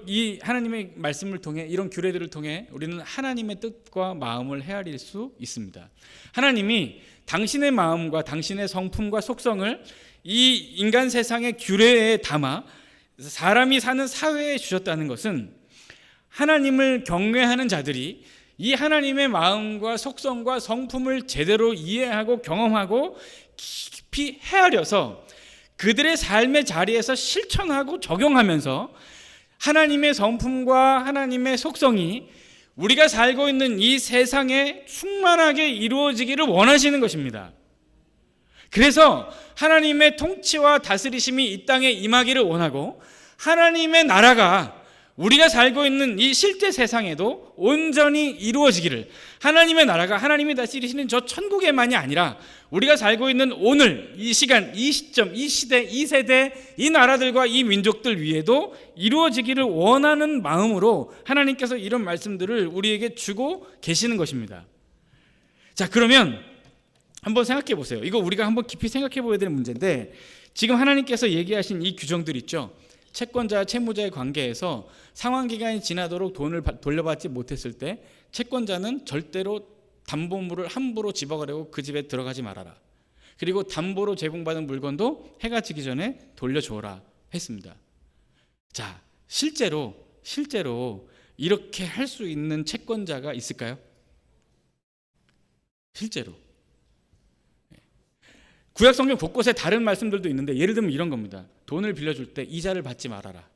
이 하나님의 말씀을 통해 이런 규례들을 통해 우리는 하나님의 뜻과 마음을 헤아릴 수 있습니다. 하나님이 당신의 마음과 당신의 성품과 속성을 이 인간 세상의 규례에 담아 사람이 사는 사회에 주셨다는 것은 하나님을 경외하는 자들이 이 하나님의 마음과 속성과 성품을 제대로 이해하고 경험하고 깊이 헤아려서 그들의 삶의 자리에서 실천하고 적용하면서 하나님의 성품과 하나님의 속성이 우리가 살고 있는 이 세상에 충만하게 이루어지기를 원하시는 것입니다. 그래서 하나님의 통치와 다스리심이 이 땅에 임하기를 원하고 하나님의 나라가 우리가 살고 있는 이 실제 세상에도 온전히 이루어지기를, 하나님의 나라가 하나님이 다스리시는 저 천국에만이 아니라 우리가 살고 있는 오늘 이 시간, 이 시점, 이 시대, 이 세대, 이 나라들과 이 민족들 위에도 이루어지기를 원하는 마음으로 하나님께서 이런 말씀들을 우리에게 주고 계시는 것입니다. 자, 그러면 한번 생각해 보세요. 이거 우리가 한번 깊이 생각해 보아야 되는 문제인데, 지금 하나님께서 얘기하신 이 규정들 있죠. 채권자와 채무자의 관계에서 상환 기간이 지나도록 돈을 돌려받지 못했을 때 채권자는 절대로 담보물을 함부로 집어가려고 그 집에 들어가지 말아라. 그리고 담보로 제공받은 물건도 해가 지기 전에 돌려줘라 했습니다. 자, 실제로 이렇게 할 수 있는 채권자가 있을까요? 실제로. 구약 성경 곳곳에 다른 말씀들도 있는데, 예를 들면 이런 겁니다. 돈을 빌려줄 때 이자를 받지 말아라.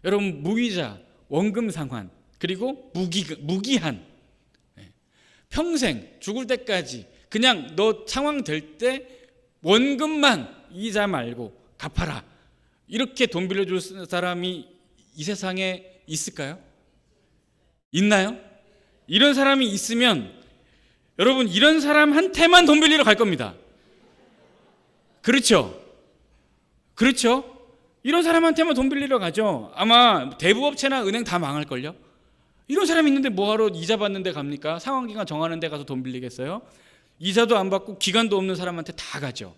여러분, 무이자, 원금 상환, 그리고 무기한, 평생 죽을 때까지 그냥 너 상황 될 때 원금만 이자 말고 갚아라. 이렇게 돈 빌려줄 사람이 이 세상에 있을까요? 있나요? 이런 사람이 있으면 여러분, 이런 사람한테만 돈 빌리러 갈 겁니다. 그렇죠? 이런 사람한테만 돈 빌리러 가죠. 아마 대부업체나 은행 다 망할걸요? 이런 사람이 있는데 뭐하러 이자 받는 데 갑니까? 상환기간 정하는 데 가서 돈 빌리겠어요? 이자도 안 받고 기간도 없는 사람한테 다 가죠.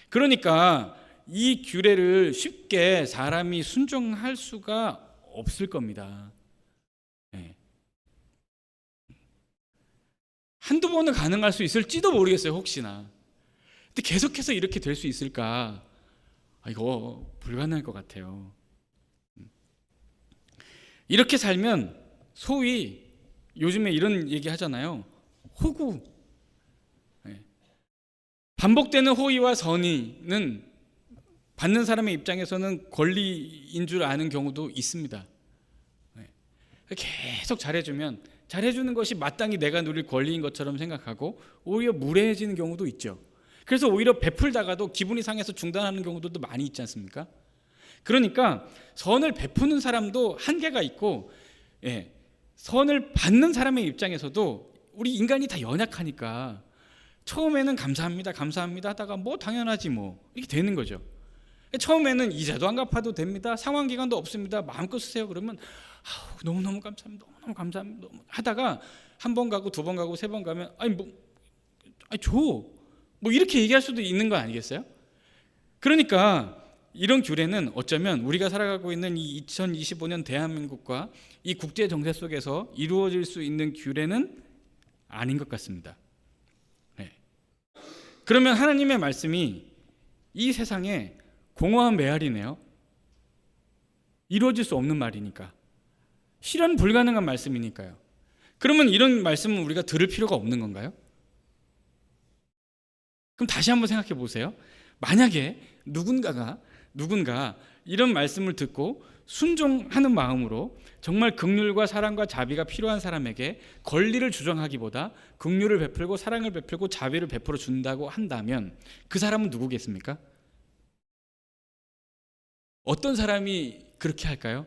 그러니까 이 규례를 쉽게 사람이 순종할 수가 없을 겁니다. 네. 한두 번은 가능할 수 있을지도 모르겠어요. 혹시나. 근데 계속해서 이렇게 될 수 있을까? 이거 불가능할 것 같아요. 이렇게 살면 소위 요즘에 이런 얘기 하잖아요. 호구. 반복되는 호의와 선의는 받는 사람의 입장에서는 권리인 줄 아는 경우도 있습니다. 계속 잘해주면 잘해주는 것이 마땅히 내가 누릴 권리인 것처럼 생각하고 오히려 무례해지는 경우도 있죠. 그래서 오히려 베풀다가도 기분이 상해서 중단하는 경우도 많이 있지 않습니까? 그러니까 선을 베푸는 사람도 한계가 있고, 선을 받는 사람의 입장에서도 우리 인간이 다 연약하니까 처음에는 감사합니다 감사합니다 하다가 뭐 당연하지 뭐 이렇게 되는 거죠. 처음에는 이자도 안 갚아도 됩니다, 상환기간도 없습니다, 마음껏 쓰세요 그러면 너무너무 감사합니다, 너무너무 감사합니다 하다가 한 번 가고 두 번 가고 세 번 가면 줘 뭐 이렇게 얘기할 수도 있는 거 아니겠어요? 그러니까 이런 규례는 어쩌면 우리가 살아가고 있는 이 2025년 대한민국과 이 국제 정세 속에서 이루어질 수 있는 규례는 아닌 것 같습니다. 그러면 하나님의 말씀이 이 세상에 공허한 메아리네요. 이루어질 수 없는 말이니까, 실현 불가능한 말씀이니까요. 그러면 이런 말씀은 우리가 들을 필요가 없는 건가요? 그럼 다시 한번 생각해 보세요. 만약에 누군가 이런 말씀을 듣고 순종하는 마음으로 정말 긍휼과 사랑과 자비가 필요한 사람에게 권리를 주장하기보다 긍휼을 베풀고 사랑을 베풀고 자비를 베풀어 준다고 한다면 그 사람은 누구겠습니까? 어떤 사람이 그렇게 할까요?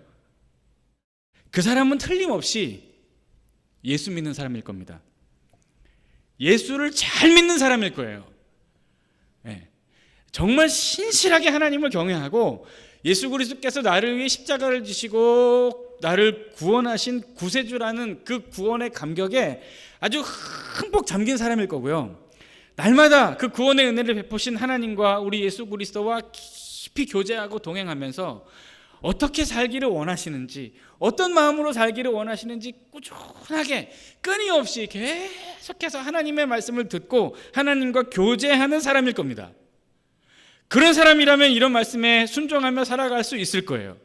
그 사람은 틀림없이 예수 믿는 사람일 겁니다. 예수를 잘 믿는 사람일 거예요. 정말 신실하게 하나님을 경외하고 예수 그리스도께서 나를 위해 십자가를 지시고 나를 구원하신 구세주라는 그 구원의 감격에 아주 흠뻑 잠긴 사람일 거고요. 날마다 그 구원의 은혜를 베푸신 하나님과 우리 예수 그리스도와 깊이 교제하고 동행하면서 어떻게 살기를 원하시는지, 어떤 마음으로 살기를 원하시는지 꾸준하게 끊임없이 계속해서 하나님의 말씀을 듣고 하나님과 교제하는 사람일 겁니다. 그런 사람이라면 이런 말씀에 순종하며 살아갈 수 있을 거예요.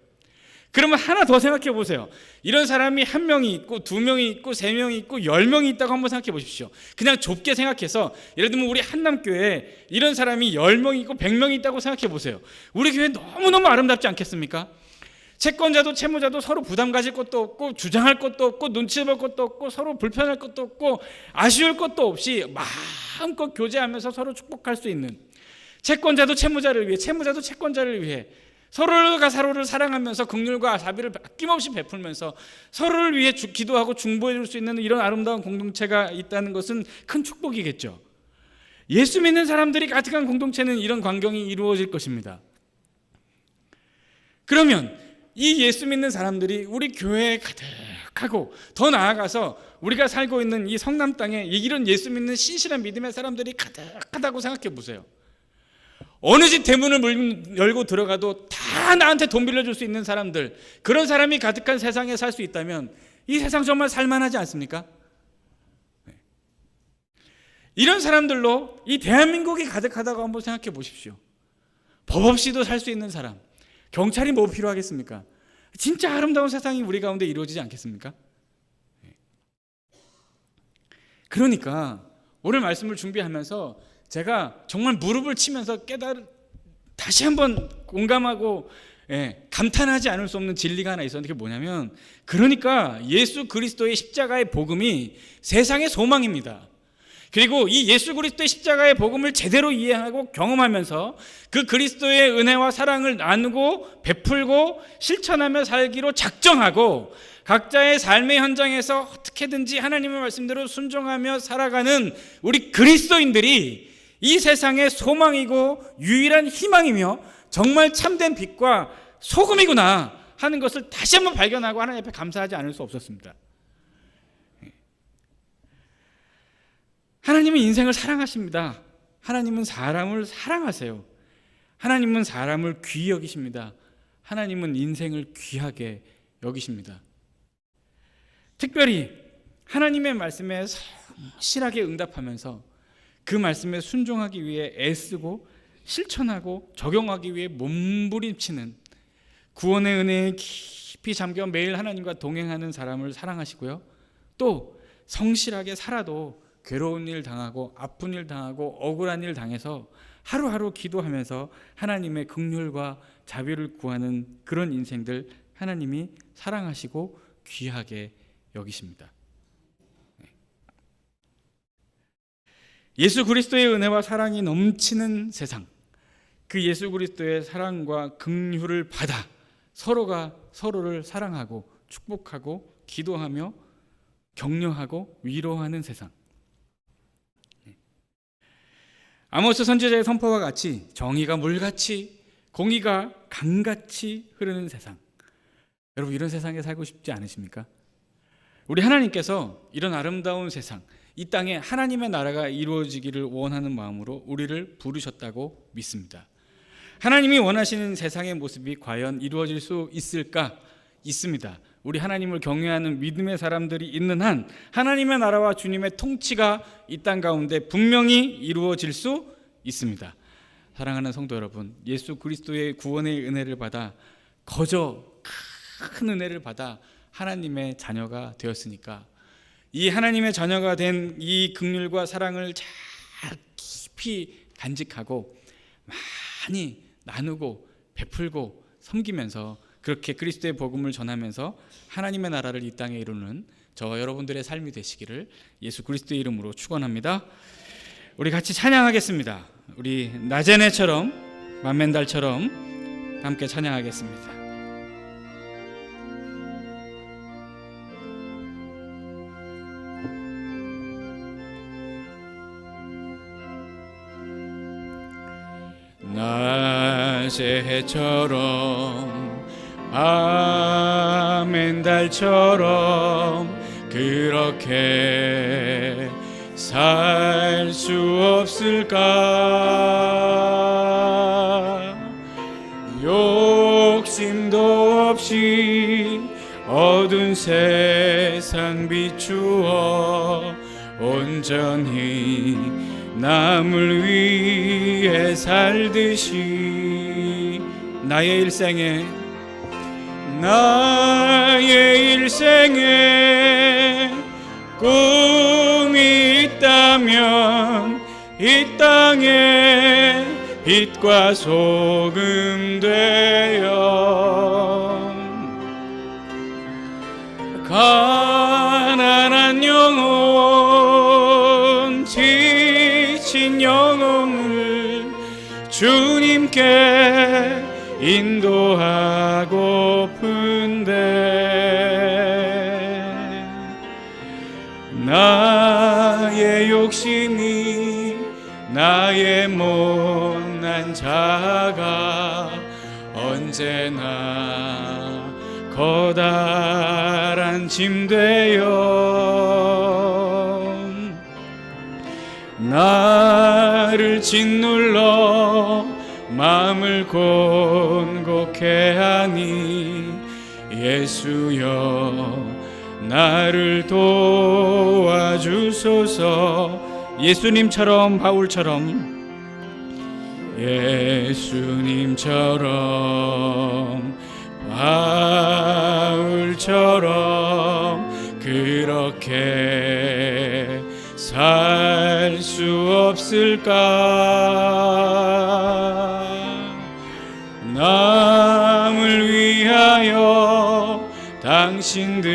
그러면 하나 더 생각해 보세요. 이런 사람이 한 명이 있고 두 명이 있고 세 명이 있고 10명이 있다고 한번 생각해 보십시오. 그냥 좁게 생각해서 예를 들면 우리 한남교회에 이런 사람이 10명이 있고 100명이 있다고 생각해 보세요. 우리 교회 너무너무 아름답지 않겠습니까? 채권자도 채무자도 서로 부담 가질 것도 없고 주장할 것도 없고 눈치 볼 것도 없고 서로 불편할 것도 없고 아쉬울 것도 없이 마음껏 교제하면서 서로 축복할 수 있는, 채권자도 채무자를 위해 채무자도 채권자를 위해 서로가 서로를 사랑하면서 긍휼과 자비를 아낌없이 베풀면서 서로를 위해 기도하고 중보해 줄 수 있는 이런 아름다운 공동체가 있다는 것은 큰 축복이겠죠. 예수 믿는 사람들이 가득한 공동체는 이런 광경이 이루어질 것입니다. 그러면 이 예수 믿는 사람들이 우리 교회에 가득하고 더 나아가서 우리가 살고 있는 이 성남 땅에 이런 예수 믿는 신실한 믿음의 사람들이 가득하다고 생각해 보세요. 어느 집 대문을 열고 들어가도 다 나한테 돈 빌려줄 수 있는 사람들, 그런 사람이 가득한 세상에 살 수 있다면 이 세상 정말 살만하지 않습니까? 이런 사람들로 이 대한민국이 가득하다고 한번 생각해 보십시오. 법 없이도 살 수 있는 사람, 경찰이 뭐 필요하겠습니까? 진짜 아름다운 세상이 우리 가운데 이루어지지 않겠습니까? 그러니까 오늘 말씀을 준비하면서 제가 정말 무릎을 치면서 다시 한번 공감하고 감탄하지 않을 수 없는 진리가 하나 있었는데 그게 뭐냐면, 그러니까 예수 그리스도의 십자가의 복음이 세상의 소망입니다. 그리고 이 예수 그리스도의 십자가의 복음을 제대로 이해하고 경험하면서 그 그리스도의 은혜와 사랑을 나누고 베풀고 실천하며 살기로 작정하고 각자의 삶의 현장에서 어떻게든지 하나님의 말씀대로 순종하며 살아가는 우리 그리스도인들이 이 세상의 소망이고 유일한 희망이며 정말 참된 빛과 소금이구나 하는 것을 다시 한번 발견하고 하나님 앞에 감사하지 않을 수 없었습니다. 하나님은 인생을 사랑하십니다. 하나님은 사람을 사랑하세요. 하나님은 사람을 귀히 여기십니다. 하나님은 인생을 귀하게 여기십니다. 특별히 하나님의 말씀에 성실하게 응답하면서 그 말씀에 순종하기 위해 애쓰고 실천하고 적용하기 위해 몸부림치는 구원의 은혜에 깊이 잠겨 매일 하나님과 동행하는 사람을 사랑하시고요. 또 성실하게 살아도 괴로운 일 당하고 아픈 일 당하고 억울한 일 당해서 하루하루 기도하면서 하나님의 긍휼과 자비를 구하는 그런 인생들 하나님이 사랑하시고 귀하게 여기십니다. 예수 그리스도의 은혜와 사랑이 넘치는 세상, 그 예수 그리스도의 사랑과 긍휼을 받아 서로가 서로를 사랑하고 축복하고 기도하며 격려하고 위로하는 세상. 아모스 선지자의 선포와 같이 정의가 물같이 공의가 강같이 흐르는 세상. 여러분, 이런 세상에 살고 싶지 않으십니까? 우리 하나님께서 이런 아름다운 세상, 이 땅에 하나님의 나라가 이루어지기를 원하는 마음으로 우리를 부르셨다고 믿습니다. 하나님이 원하시는 세상의 모습이 과연 이루어질 수 있을까? 있습니다. 우리 하나님을 경외하는 믿음의 사람들이 있는 한 하나님의 나라와 주님의 통치가 이 땅 가운데 분명히 이루어질 수 있습니다. 사랑하는 성도 여러분, 예수 그리스도의 구원의 은혜를 받아 거저 큰 은혜를 받아 하나님의 자녀가 되었으니까 이 하나님의 자녀가 된 이 긍휼과 사랑을 잘 깊이 간직하고 많이 나누고 베풀고 섬기면서 그렇게 그리스도의 복음을 전하면서 하나님의 나라를 이 땅에 이루는 저와 여러분들의 삶이 되시기를 예수 그리스도의 이름으로 축원합니다. 우리 같이 찬양하겠습니다. 우리 나제네처럼 만멘달처럼 함께 찬양하겠습니다. 낮에처럼 밤엔 달처럼 그렇게 살 수 없을까? 욕심도 없이 어두운 세상 비추어 온전히 남을 위해 살듯이 나의 일생에 꿈이 있다면 이 땅에 빛과 소금 되어 가난한 영혼 지친 영혼을 주님께 인도하고픈데 나의 욕심이 나의 못난 자가 언제나 커다란 짐 되어 나를 짓눌러 마음을 곤곡해 하니 예수여 나를 도와주소서. 예수님처럼 바울처럼 그렇게 살 수 없을까? 남을 위하여 당신들의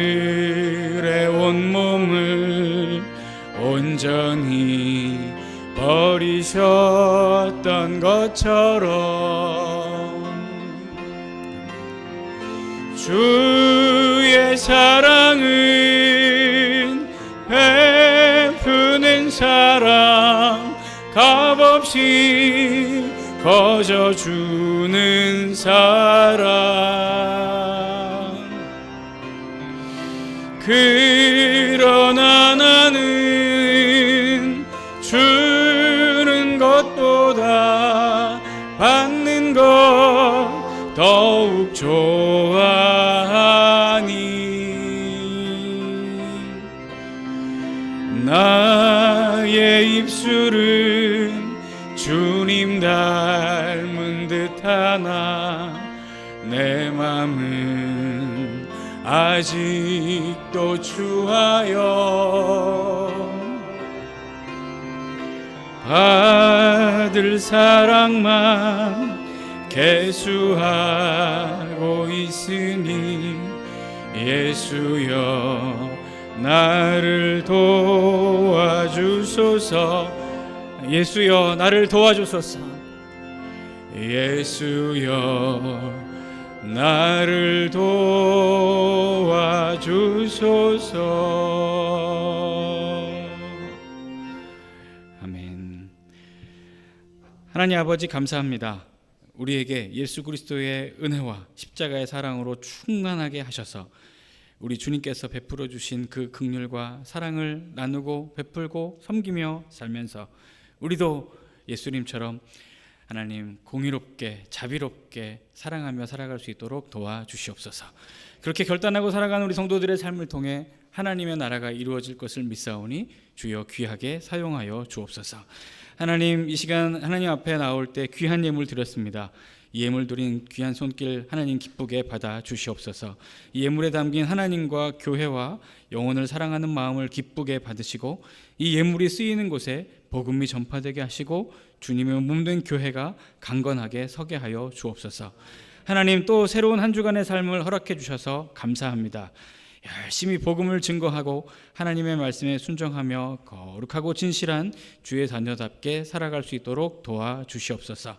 온몸을 온전히 버리셨던 것처럼 주의 사랑은 베푸는 사랑 값없이 거저 주는 사랑 그러나 나는 입술은 주님 닮은 듯하나 내 맘은 아직도 주하여 받을 사랑만 계수하고 있으니 예수여 나를 도와주소서. 예수여 나를 도와주소서. 예수여 나를 도와주소서. 아멘. 하나님 아버지 감사합니다. 우리에게 예수 그리스도의 은혜와 십자가의 사랑으로 충만하게 하셔서 우리 주님께서 베풀어 주신 그 긍휼과 사랑을 나누고 베풀고 섬기며 살면서 우리도 예수님처럼 하나님 공의롭게 자비롭게 사랑하며 살아갈 수 있도록 도와주시옵소서. 그렇게 결단하고 살아가는 우리 성도들의 삶을 통해 하나님의 나라가 이루어질 것을 믿사오니 주여 귀하게 사용하여 주옵소서. 하나님, 이 시간 하나님 앞에 나올 때 귀한 예물 드렸습니다. 이 예물 드린 귀한 손길 하나님 기쁘게 받아 주시옵소서. 이 예물에 담긴 하나님과 교회와 영혼을 사랑하는 마음을 기쁘게 받으시고 이 예물이 쓰이는 곳에 복음이 전파되게 하시고 주님의 몸된 교회가 강건하게 서게 하여 주옵소서. 하나님, 또 새로운 한 주간의 삶을 허락해 주셔서 감사합니다. 열심히 복음을 증거하고 하나님의 말씀에 순종하며 거룩하고 진실한 주의 자녀답게 살아갈 수 있도록 도와주시옵소서.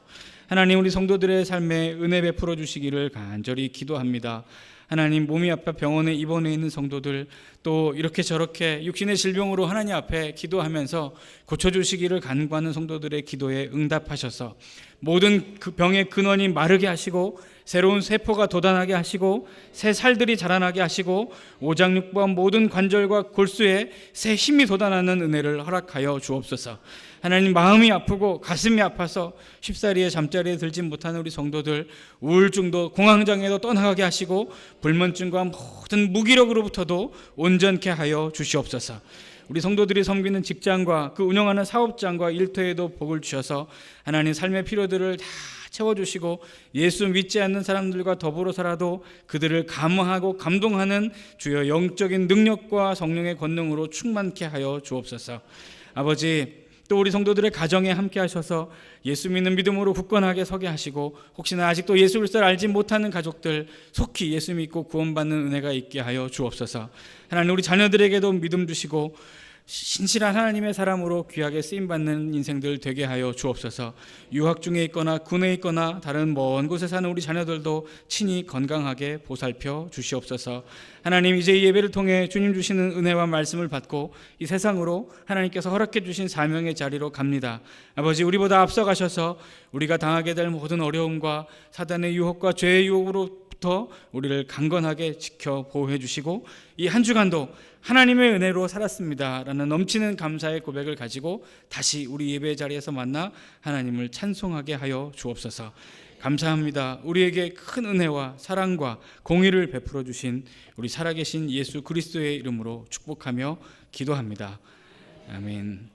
하나님, 우리 성도들의 삶에 은혜 베풀어 주시기를 간절히 기도합니다. 하나님, 몸이 아파 병원에 입원해 있는 성도들, 또 이렇게 저렇게 육신의 질병으로 하나님 앞에 기도하면서 고쳐주시기를 간구하는 성도들의 기도에 응답하셔서 모든 그 병의 근원이 마르게 하시고 새로운 세포가 돋아나게 하시고 새 살들이 자라나게 하시고 오장육부와 모든 관절과 골수에 새 힘이 돋아나는 은혜를 허락하여 주옵소서. 하나님, 마음이 아프고 가슴이 아파서 쉽사리에 잠자리에 들지 못하는 우리 성도들, 우울증도 공황장애도 떠나가게 하시고 불면증과 모든 무기력으로부터도 온전케 하여 주시옵소서. 우리 성도들이 섬기는 직장과 그 운영하는 사업장과 일터에도 복을 주셔서 하나님 삶의 필요들을 다 채워주시고 예수 믿지 않는 사람들과 더불어 살아도 그들을 감화하고 감동하는 주여 영적인 능력과 성령의 권능으로 충만케 하여 주옵소서. 아버지, 또 우리 성도들의 가정에 함께 하셔서 예수 믿는 믿음으로 굳건하게 서게 하시고 혹시나 아직도 예수 그리스도를 알지 못하는 가족들 속히 예수 믿고 구원받는 은혜가 있게 하여 주옵소서. 하나님, 우리 자녀들에게도 믿음 주시고 신실한 하나님의 사람으로 귀하게 쓰임받는 인생들 되게 하여 주옵소서. 유학 중에 있거나 군에 있거나 다른 먼 곳에 사는 우리 자녀들도 친히 건강하게 보살펴 주시옵소서. 하나님, 이제 이 예배를 통해 주님 주시는 은혜와 말씀을 받고 이 세상으로 하나님께서 허락해 주신 사명의 자리로 갑니다. 아버지, 우리보다 앞서가셔서 우리가 당하게 될 모든 어려움과 사단의 유혹과 죄의 유혹으로부터 우리를 강건하게 지켜 보호해 주시고 이 한 주간도 하나님의 은혜로 살았습니다 라는 넘치는 감사의 고백을 가지고 다시 우리 예배 자리에서 만나 하나님을 찬송하게 하여 주옵소서. 감사합니다. 우리에게 큰 은혜와 사랑과 공의를 베풀어 주신 우리 살아계신 예수 그리스도의 이름으로 축복하며 기도합니다. 아멘.